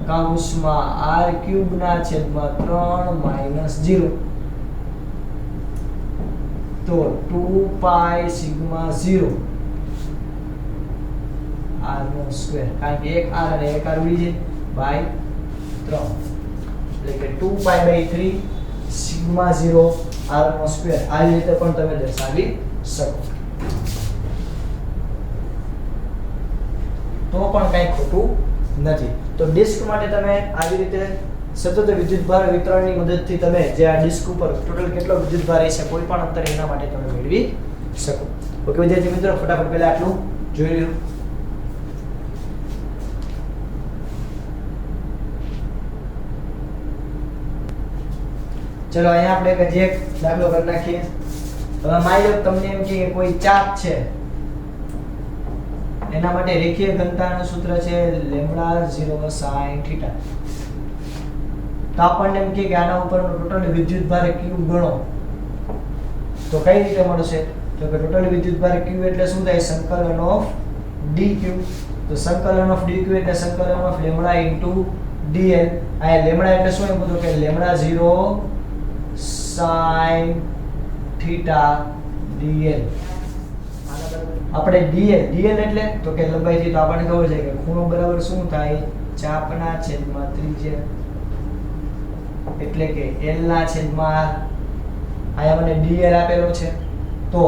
કૌંસમાં r³ ના છેદમાં 3 માઈનસ 0. તો 2 પાઈ સિગ્મા 0 r નો સ્ક્વેર કારણ કે એક r અને એક r ઉડી જાય બાય 3 એટલે કે 2 પાઈ બાય 3 સિગ્મા 0 r નો સ્ક્વેર. આ રીતે પણ તમે દર્શાવી શકો તો પણ કંઈ ખોટું નથી. તો ડિસ્ક માટે તમે આવી રીતે સતત વિદ્યુતભાર વિતરણની મદદથી તમે જે આ ડિસ્ક ઉપર ટોટલ કેટલો વિદ્યુતભાર છે કોઈ પણ અંતરે એના માટે તમે મેળવી શકો. ઓકે વિદ્યાર્થી મિત્રો ફટાફટ પહેલા આટલું જોઈ લો. ચલો અહીંયા આપણે હજી એક દાખલો કરી નાખીએ. હવે માની લો તમને એમ કે કોઈ ચાપ છે એના માટે રેખીય ઘનતાનું સૂત્ર છે લેમ્ડા 0 sin θ. તો આપણને એમ કે આના ઉપરનો ટોટલ વિદ્યુતભાર q ગણો તો કઈ રીતે મળશે? તો કે ટોટલ વિદ્યુતભાર q એટલે શું થાય? સંકલન ઓફ dq. તો સંકલન ઓફ dq એટલે સંકલન ઓફ લેમ્ડા ઇન્ટુ dl. આ લેમ્ડા એટલે શું? એમ કીધું કે લેમ્ડા 0 sin θ dl. આપણે dl એટલે તો કે લંબાઈ થી તો આપણને ખબર છે કે ખૂણો બરાબર શું થાય? ચાપના છેદમાં ત્રિજ્યા એટલે કે l ના છેદમાં r. આયા મને dl આપેલો છે તો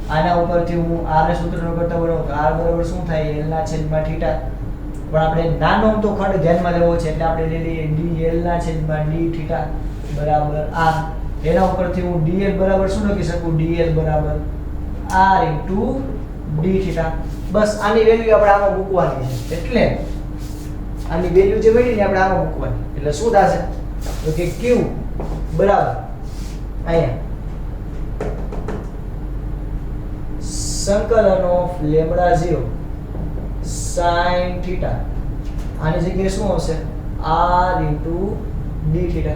આના ઉપરથી હું r ના સૂત્રનો કરતા બનાવું તો r બરાબર શું થાય? l ના છેદમાં θ. પણ આપણે નાનો તો ખંડ ધ્યાનમાં લેવો છે એટલે આપણે લઈ લઈએ dl ના છેદમાં dθ બરાબર r. એના ઉપરથી હું dl બરાબર શું લખી શકું? dl બરાબર r ઇન્ટુ dθ. બસ આની વેલ્યુ આપણે આમાં મૂકવાની છે. એટલે આની વેલ્યુ જે મળી ને આપણે આમાં મૂકવાની. એટલે શું થશે? તો કે q બરાબર અહીંયા સંકલન ઓફ લેમ્ડા 0 sin θ. આની જગ્યાએ શું આવશે? r into dθ.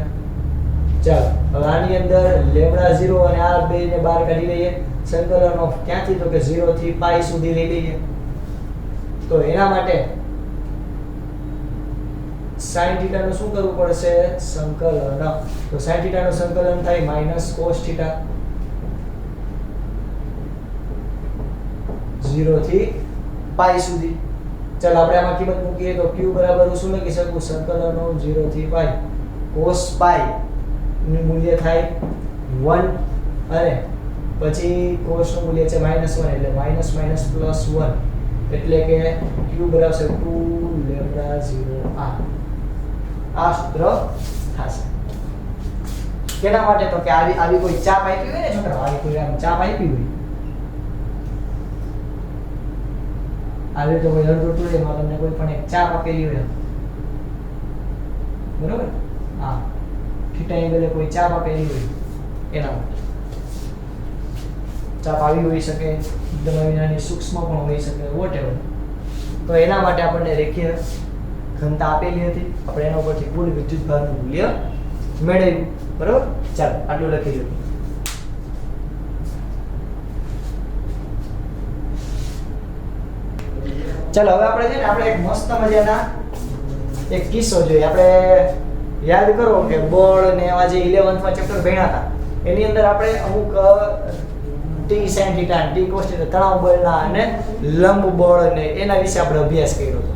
ચાલો હવે આની અંદર લેમ્ડા 0 અને r બે ને બહાર કાઢી લઈએ. સંકલન ઓફ ક્યાંથી તો કે 0 થી પાઈ સુધી લઈ લઈએ. તો એના માટે sin θ નું શું કરવું પડશે? સંકલન. તો sin θ નું સંકલન થાય માઈનસ cos θ 0 થી પાઈ સુધી. ચાલ આપણે આમાં કિંમત મૂકીએ તો q બરાબર શું લખી શકું? સંકલન ઓફ 0 થી પાઈ cos પાઈ નું મૂલ્ય થાય 1 અને પછી cos નું મૂલ્ય છે -1 એટલે માઈનસ માઈનસ પ્લસ 1 એટલે કે q બરાબર 2 લેમ્ડા 0 r. આ સૂત્ર થશે. કેના માટે? તો કે આવી કોઈ ચાપ આપી હોય ને છોકરા, આવી કોઈ આમ ચાપ આપી હોય, આવી તો કોઈ અર્ધવર્તુળ એમાં તમને કોઈ પણ એક ચાપ આપેલી હોય, બરોબર? હા, થીટા એંગલે કોઈ ચાપ આપેલી હોય એના માટે. ચાપ આવી હોઈ શકે, એકદમ નાની સૂક્ષ્મ પણ હોઈ શકે, વોટેવર. તો એના માટે આપણને રેખીય ઘનતા આપેલી હતી, આપણે એના ઉપરથી કુલ વિદ્યુતભારનું મૂલ્ય મેળવ્યું, બરોબર? ચાલો આટલું લખી દો. ચાલો હવે આપણે છે ને આપણે એક મસ્ત મજાના એક કિસ્સો જોઈએ. આપણે યાદ કરો કે બળ ને એવા જે 11th માં ચેપ્ટર ભણ્યા હતા એની અંદર આપણે અમુક t sin θ t cos θ તણાવ બળના અને લંબ બળ ને એના વિશે આપણે અભ્યાસ કર્યો હતો.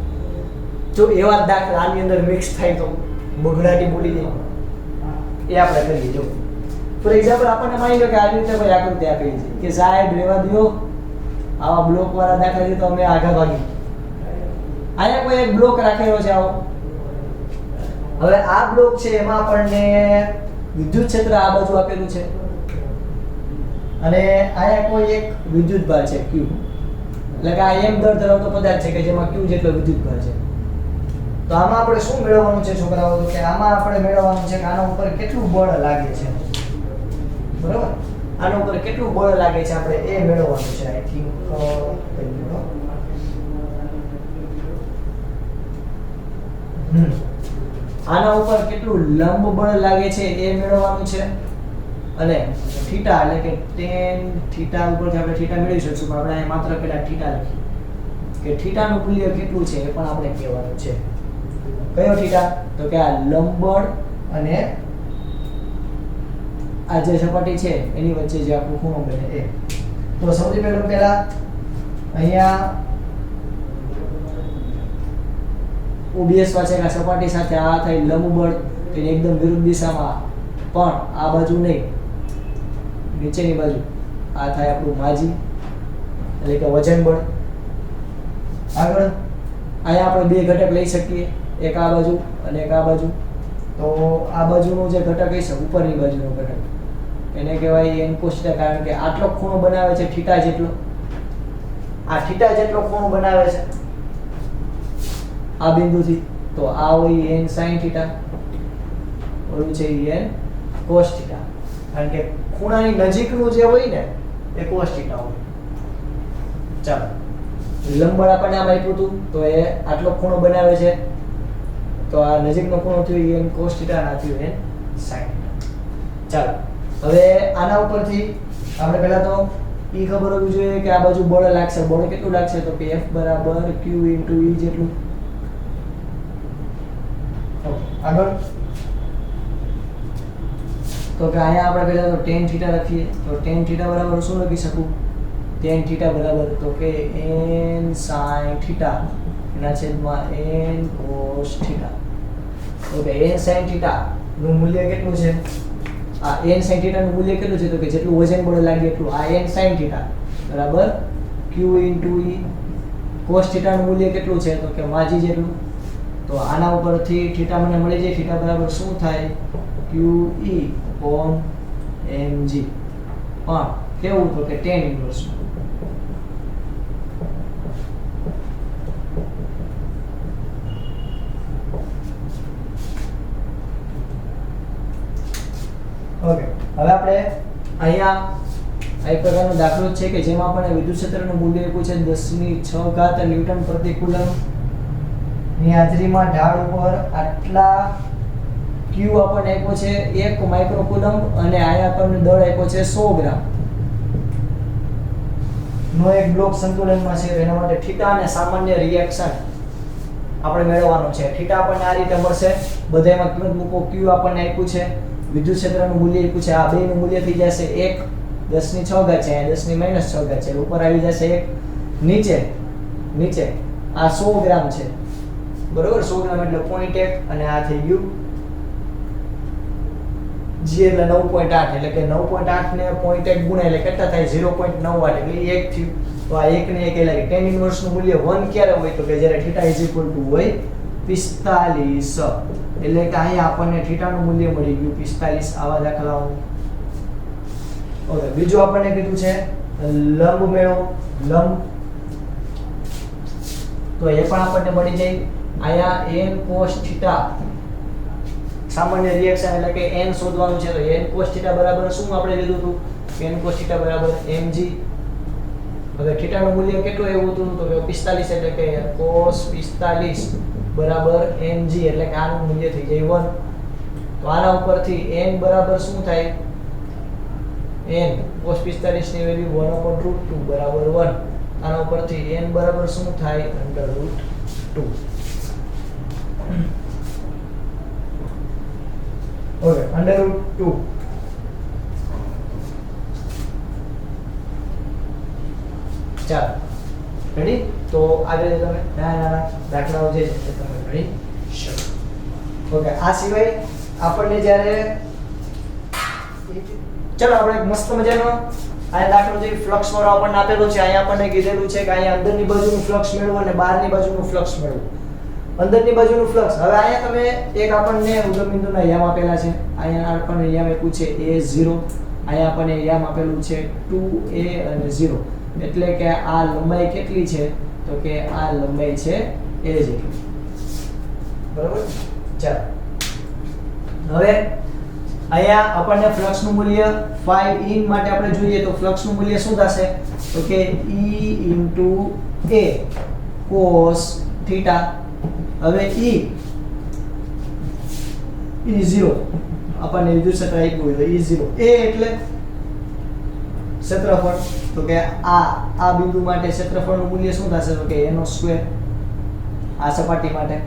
જો એવા દાખલા આની અંદર મિક્સ થાય તો બગડાટી બોલી જાય એ આપણે કરીએ. જો ફોર એક્ઝામ્પલ આપણને માની લો કે આવી રીતે કોઈ આકૃતિ આપેલી છે કે સાહેબ રેવા દો, આવા બ્લોક વાળા દાખલા છે તો અમે આગા ભાગી. અહીંયા કોઈ એક બ્લોક રાખેલો છે આવો. હવે આ બ્લોક છે એમાં આપણને વિદ્યુત ક્ષેત્ર આ બાજુ આપેલું છે અને અહીંયા કોઈ એક વિદ્યુત ભાર છે q, એટલે કે આ m દર ધરાવતો પદાર્થ છે કે જેમાં q જેટલો વિદ્યુત ભાર છે. તો આમાં આપણે શું મેળવવાનું છે છોકરાઓ? તો કે આમાં આપણે મેળવવાનું છે કે આના ઉપર કેટલું બળ લાગે છે, બરોબર? આના ઉપર કેટલું બળ લાગે છે આપણે એ મેળવવાનું છે. આઈ થિંક આના ઉપર કેટલું લંબ બળ લાગે છે એ મેળવવાનું છે અને થીટા એટલે કે tan થીટા ઉપરથી આપણે થીટા મેળવી શકશું, પણ આપણે અહીં માત્ર પેલા થીટા લખીએ કે થીટાનું મૂલ્ય કેટલું છે એ પણ આપણે કહેવાનું છે. કયો થીટા? તો કે આ લંબ બળ અને આ જે સપાટી છે એની વચ્ચે જે આપણું ખૂણો બને એ. તો સૌથી પહેલા અહીંયા ઓબીએસ પાસે આ સપાટી સાથે આ થાય લંબ બળ, તેની એકદમ વિરુદ્ધ દિશામાં પણ આ બાજુ નહીં, નીચેની બાજુ આ થાય આપણું માજી એટલે કે વજન બળ. આગળ અહીંયા આપણે બે ઘટક લઈ શકીએ, એક આ બાજુ અને એક આ બાજુ. તો આ બાજુનું જે ઘટક હશે ઉપરની બાજુનો ઘટક એને કહેવાય n cos θ, કારણ કે આટલો ખૂણો બનાવે છે થીટા જેટલો, આ થીટા જેટલો ખૂણો બનાવે છે આ બિંદુથી. તો આ હોય n sin θ, ઓલું છે n cos θ, કારણ કે ખૂણાની નજીકનું જે હોય ને એ cos θ હોય. ચાલો લંબ બળ આપણને આમ આપ્યું હતું તો એ આટલો ખૂણો બનાવે છે, તો આ નજીકનો ખૂણો થયો n cos θ અને આ થયો n sin θ. ચાલો હવે આના ઉપરથી આપણે પહેલા તો ઈ ખબર હોવી જોઈએ કે આ બાજુ બળ લાગશે. બળ કેટલું લાગશે? તો કે F બરાબર Q * E જેટલું. આગળ તો કે અહીંયા આપણે પહેલા તો tan θ લખીએ. તો tan θ બરાબર શું લખી શકું? tan θ બરાબર તો કે n sin θ એના છેદમાં n cos θ. Okay, n sin θ નું મૂલ્ય કેટલું છે? આ n sin θ નું મૂલ્ય કેટલું છે? તો કે જેટલું વજન બળ લાગે એટલું. આ n sin θ બરાબર Q * E. cos θ નું મૂલ્ય કેટલું છે? તો કે માજી જેટલું. તો આના ઉપરથી θ મને મળી જાય. θ બરાબર શું થાય? Q E / mg. પણ કેવું? તો કે tan ઇન્વર્સ. ઓકે, હવે આપણે અહીંયા આ એક પ્રકારનો દાખલો છે કે જેમાં આપણને વિદ્યુત ક્ષેત્રનું મૂલ્ય આપ્યું છે 10⁶ ન્યૂટન પ્રતિ કુલમ ની હાજરીમાં ઢાળ ઉપર આટલા Q આપણને આપ્યો છે 1 માઇક્રોકુલમ અને આયા આપણને દળ આપ્યો છે 100 ગ્રામ નો એક બ્લોક સંતુલનમાં છે એના માટે થીટા અને સામાન્ય રિએક્શન આપણે મેળવવાનો છે. થીટા આપણને આ રીતે મળશે, બધામાં કિંમત મૂકો. Q આપણને આપ્યું છે, વિદ્યુત ક્ષેત્રનું મૂલ્ય આપ્યું છે, આ બેનું મૂલ્ય થઈ જશે 1 10⁻6 છે, અને 10⁻6 છે, ઉપર આવી જશે 1, નીચે આ 100 ગ્રામ છે, બરોબર. 100 ગ્રામ એટલે 0.1 અને આ થઈ ગયું G એટલે 9.8 એટલે કે 9.8 ને 0.1 ગુણ્યા એટલે કેટલા થાય 0.98 એટલે 1 થયું. તો આ 1 ને 1 એટલે tan ઇન્વર્સ નું મૂલ્ય 1 ક્યારે હોય તો કે જ્યારે θ હોય 45 એટલે કે અહીંયા આપણને θ નું મૂલ્ય મળી ગયું 45. આવા દાખલાઓ. ઓકે, બીજું આપણને કીધું છે લંબ મેળવો. લંબ તો એ પણ આપણને મળી જાય. અહીંયા n cos θ સામાન્ય રિએક્શન એટલે કે n શોધવાનું છે. તો n cos θ બરાબર શું આપણે લીધું હતું? n cos θ બરાબર mg. હવે θ નું મૂલ્ય કેટલું એવું હતું તો કે 45 એટલે કે cos 45 બરાબર mg એટલે કે આનું મૂલ્ય થઈ જાય 1. તો આના ઉપરથી n બરાબર શું થાય? n cos 45 ની વેલ્યુ 1/√2 બરાબર 1. આના ઉપરથી n બરાબર શું થાય? √2. ઓકે, √2. ચાલો રેડી. તો આગળ તમે નાના દાખલાઓ જે છે તમે રેડી શરૂ. ઓકે, આ સિવાય આપણને જ્યારે ચલો આપણે એક મસ્ત મજાનો આ દાખલો જે ફ્લક્સ વાળો આપણને આપેલો છે. અહીંયા આપણને કીધેલું છે કે અહીંયા અંદરની બાજુનું ફ્લક્સ મેળવો અને બહારની બાજુનું ફ્લક્સ મેળવો. અંદરની બાજુનું ફ્લક્સ, હવે અહીંયા તમે એક આપણને ઉગમ બિંદુના યામ આપેલા છે. અહીંયા આપણને યામ આપ્યું છે a0, અહીંયા આપણને યામ આપેલું છે 2a અને 0. એટલે કે આ લંબાઈ કેટલી છે તો કે આ લંબાઈ છે a જેટલી, બરાબર. ચાલો હવે અહીંયા આપણને ફ્લક્સ નું મૂલ્ય phi in માટે આપણે જોઈએ તો ફ્લક્સ નું મૂલ્ય શું થશે તો કે E * a cos θ. હવે E0 આપણને વિદ્યુત ક્ષેત્ર આપ્યું હોય તો E0 a એટલે ક્ષેત્રફળ. તો કે આ બિંદુ માટે ક્ષેત્રફળનું મૂલ્ય શું થશે તો કે a². આ સપાટી માટે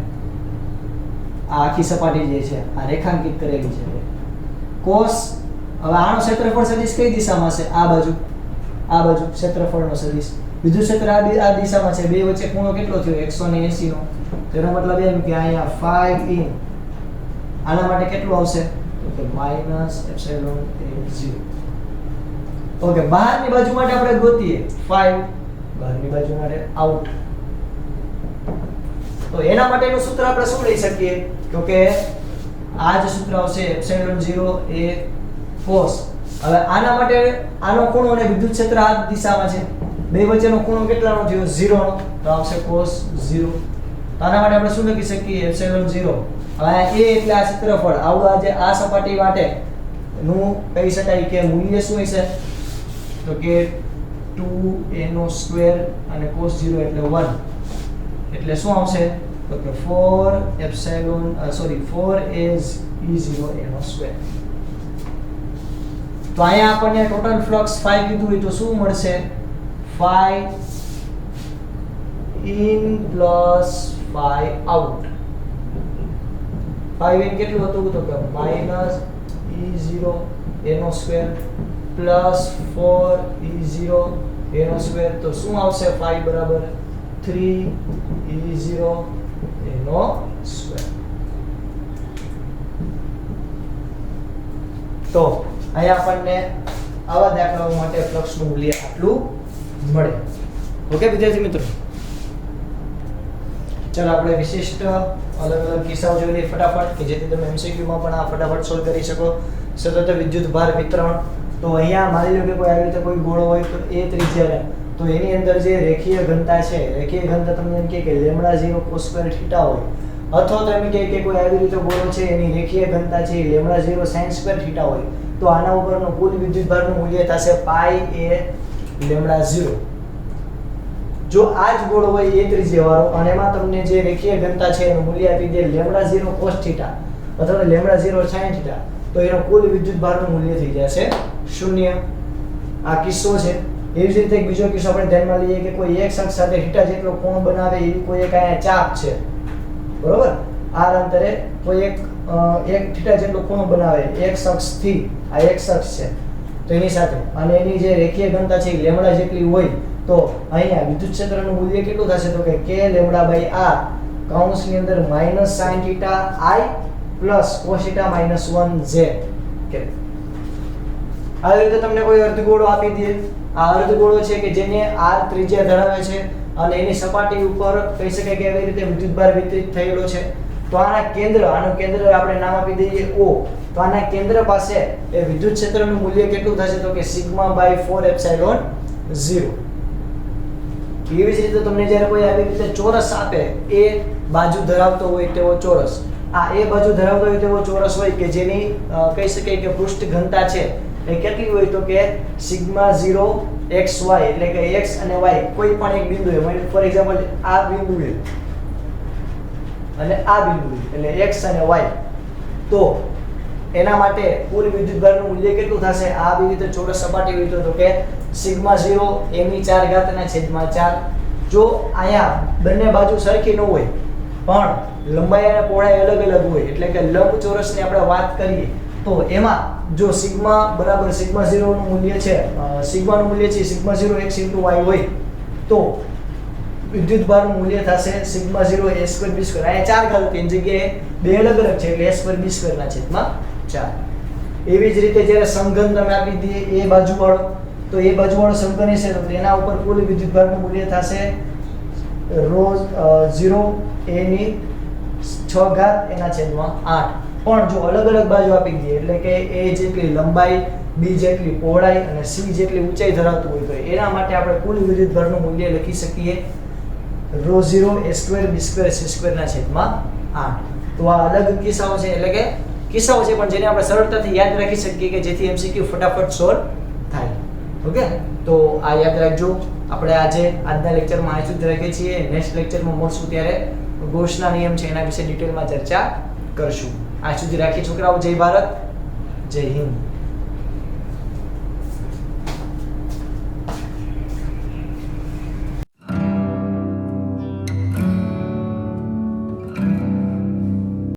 આ આખી સપાટી જે છે આ રેખાંકિત કરેલી છે cos. હવે આનો ક્ષેત્રફળ સદિશ કઈ દિશામાં છે? આ બાજુ ક્ષેત્રફળનો સદિશ. વિદ્યુત ક્ષેત્ર આ દિશામાં છે. બે વચ્ચે ખૂણો કેટલો થયો? 180 નો. તેનો મતલબ એમ કે અહીંયા phi in આના માટે કેટલું આવશે તો કે -ε0. ઓકે, બહારની બાજુ માટે આપણે ગોતીએ phi, બહારની બાજુ માટે આઉટ. તો એના માટેનું સૂત્ર આપણે શું લઈ શકીએ તો કે આ જ સૂત્ર આવશે ε0 a cos. હવે આના માટે આનો ખૂણો અને વિદ્યુત ક્ષેત્ર આ દિશામાં છે. બે વચ્ચેનો ખૂણો કેટલાનો થયો? 0 નો. તો આવશે cos 0. તો આના માટે આપણે શું લખી શકીએ? ε0. હવે a એટલે આ ક્ષેત્રફળ આવડા જે આ સપાટી માટે નું કહી શકાય કે મૂલ્ય શું હશે તો કે 2a² અને cos 0 એટલે 1. એટલે શું આવશે તો કે 4a⁰e0 a². તો અહીંયા આપણને ટોટલ ફ્લક્સ phi કીધું હોય તો શું મળશે? phi in plus phi out. phi in કેટલું હતું તો કે -e0 a² plus 4e0 a². તો શું આવશે? phi બરાબર 3e0 a². તો અહીંયા આપણને આવા દાખલાઓ માટે ફ્લક્સનું મૂલ્ય આટલું મળે. ઓકે વિદ્યાર્થી મિત્રો, ચાલો આપણે વિશિષ્ટ અલગ અલગ કિસ્સાઓ જોઈ લઈએ ફટાફટ, કે જેથી તમે MCQ માં પણ આ ફટાફટ સોલ્વ કરી શકો. સતત વિદ્યુત ભાર વિતરણ. તો અહીંયા માની લો કે કોઈ આવી રીતે કોઈ ગોળો હોય તો એ ત્રિજ્યા, તો એની અંદર જે રેખીય ઘનતા છે, રેખીય ઘનતા તમને એમ કે λ0 cos² θ હોય, અથવા તો એમ કે કોઈ આવી રીતે ગોળો છે એની રેખીય ઘનતા છે λ0 sin² θ હોય, તો આના ઉપરનો કુલ વિદ્યુત ભારનું મૂલ્ય થશે પાઈ a λ0. જો આ જ ગોળો હોય એ ત્રિજ્યા વાળો અને એમાં તમને જે રેખીય ઘનતા છે એનું મૂલ્ય આપી દે λ0 cos θ, અથવા તો લેમ્ડા 0 sin થીટા, તો એનો કુલ વિદ્યુત ભારનું મૂલ્ય થઈ જશે 0. આ કિસ્સો છે. એવી જ રીતે એક બીજો કિસ્સો આપણે ધ્યાનમાં લઈએ કે કોઈ એક અક્ષ સાથે થીટા જેટલો કોણ બનાવે એવી કોઈ એક અહીંયા ચાપ છે, બરોબર. r અંતરે કોઈ એક થીટા જેટલો કોણ બનાવે એક અક્ષથી, આ એક અક્ષ છે તો એની સાથે, અને એની જે રેખીય ઘનતા છે એ લેમ્ડા જેટલી હોય, તો અહીંયા વિદ્યુત ક્ષેત્રનું મૂલ્ય કેટલું થશે તો કે k લેમ્ડા બાય r કૌંસની અંદર -sin θ i plus cos θ -1 j. કે આવી રીતે તમને કોઈ અર્ધગોળો આપી દે, આ અર્ધગોળો છે કે જેને r ત્રિજ્યા ધરાવે છે અને એની સપાટી ઉપર કહી શકાય કે એવી રીતે વિદ્યુતભાર વિતરિત થયેલો છે, તો આનું કેન્દ્ર આપણે નામ આપી દઈએ O. તો આના કેન્દ્ર પાસે એ વિદ્યુત ક્ષેત્રનું મૂલ્ય કેટલું થશે તો કે σ/4ε0. એવી જ રીતે તમને જ્યારે કોઈ આવી રીતે ચોરસ આપે, એ બાજુ ધરાવતો હોય તેવો ચોરસ, આ એ બાજુ ધરાવતો હોય તેવો ચોરસ હોય કે જેની કહી શકાય કે પૃષ્ઠ ઘનતા છે એ કેટલી હોય તો કે σ0 xy, એટલે કે x અને y કોઈ પણ એક બિંદુએ, ફોર એક્ઝામ્પલ આ બિંદુએ અને આ બિંદુએ, એટલે x અને y, તો એના માટે કુલ વિદ્યુતભારનું મૂલ્ય કેટલું થશે? આ આવી રીતે ચોરસ સપાટી હોય તો કે σ0 m/4. જો અહીંયા બંને બાજુ સરખી ન હોય પણ લંબાઈ અને પહોળાઈ અલગ અલગ હોય, એટલે કે લંબચોરસની આપણે વાત કરીએ તો એમાં જો સિગ્મા બરાબર σ0 નું મૂલ્ય છે, સિગ્માનું મૂલ્ય છે σ0 x * y હોય, તો વિદ્યુતભારનું મૂલ્ય થશે σ0 a²b². અહીંયા 4 ઘાત તેની જગ્યાએ બે અલગ અલગ છે એટલે a²b²/4. એવી જ રીતે જ્યારે સમઘન તમે આપી દઈએ એ બાજુવાળો, તો એ બાજુવાળો સમઘન હશે તો એના ઉપર કુલ વિદ્યુતભારનું મૂલ્ય થશે ρ0 a/6/8. પણ જો અલગ અલગ બાજુ આપી દઈએ, એટલે કે a જેટલી લંબાઈ, b જેટલી પહોળાઈ અને c જેટલી ઊંચાઈ ધરાવતું હોય, તો એના માટે આપણે કુલ વિદ્યુતભારનું મૂલ્ય લખી શકીએ ρ0 a²b²c²/8. તો આ અલગ કિસ્સાઓ છે, એટલે કે કિસ્સાઓ છે પણ જેને આપણે સરળતાથી યાદ રાખી શકીએ કે જેથી MCQ ફટાફટ સોલ્વ થાય. ઓકે, તો આ યાદ રાખજો. આપણે આજના લેક્ચરમાં આ સુધી રાખીએ છીએ. નેક્સ્ટ લેક્ચરમાં મળશું ત્યારે ગૌસના નિયમ છે એના વિશે ડિટેલમાં ચર્ચા કરશું. આજ સુધી રાખી છોકરાઓ. જય ભારત, જય હિન્દ.